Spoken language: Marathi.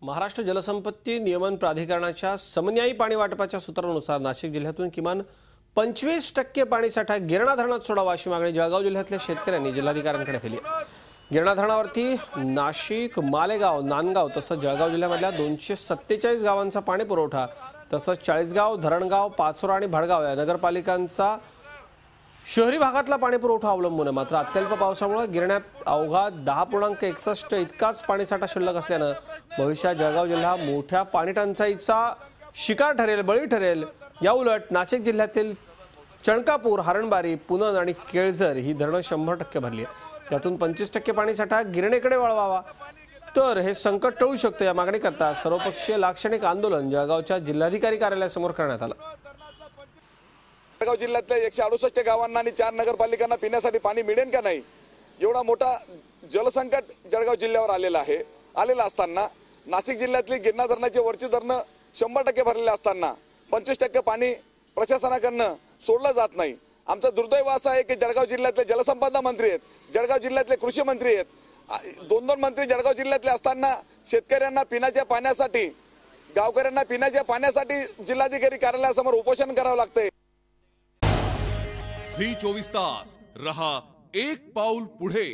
महाराष्ट्र जलसंपत्ती नियमन प्राधिकरणाच्या समन्यायी पाणी वाटपाच्या सूत्रानुसार नाशिक जिल्ह्यातून किमान 25% पाणीसाठा गिरणा धरणात सोडावा अशी मागणी जळगाव जिल्ह्यातल्या शेतकऱ्यांनी जिल्हाधिकाऱ्यांकडे केली आहे। गिरणा धरणावरती नाशिक, मालेगाव, नांदगाव तसंच जळगाव जिल्ह्यामधल्या 247 गावांचा पाणी पुरवठा तसंच चाळीसगाव, धरणगाव, पाचोरा आणि भडगाव या नगरपालिकांचा शहरी भागातला पाणी पुरवठा अवलंबून आहे। मात्र अत्यल्प पावसामुळे गिरण्यात अवघा 10.61 इतकाच पाणीसाठा शिल्लक असल्यानं भविष्यात जळगाव जिल्हा मोठ्या पाणी टंचाईचा शिकार ठरेल, बळी ठरेल। या उलट नाशिक जिल्ह्यातील चणकापूर, हरणबारी, पुनन आणि केळझर ही धरणं 100% भरली आहेत। त्यातून 25% पाणीसाठा गिरणेकडे वळवावा तर हे संकट टळू शकतं। या मागणीकरता सर्वपक्षीय लाक्षणिक आंदोलन जळगावच्या जिल्हाधिकारी कार्यालयासमोर करण्यात आलं। जळगाव जिल्ह्यातल्या 168 गावांना आणि 4 नगरपालिकांना पिण्यासाठी पाणी मिळेल का नाही, एवढा मोठा जलसंकट जळगाव जिल्ह्यावर आलेला असताना नाशिक जिल्ह्यातली गिरणा धरणाची वरची धरणं 100% भरलेले असताना 25% पाणी प्रशासनाकडनं सोडलं जात नाही। आमचं दुर्दैव असं आहे की जळगाव जिल्ह्यातले जलसंपदा मंत्री आहेत, जळगाव जिल्ह्यातले कृषी मंत्री आहेत, दोन मंत्री जळगाव जिल्ह्यातले असताना शेतकऱ्यांना पिण्याच्या पाण्यासाठी, गावकऱ्यांना पिण्याच्या पाण्यासाठी जिल्हाधिकारी कार्यालयासमोर उपोषण करावं लागतंय। झी 24 तास रहा एक पाऊल पुढे।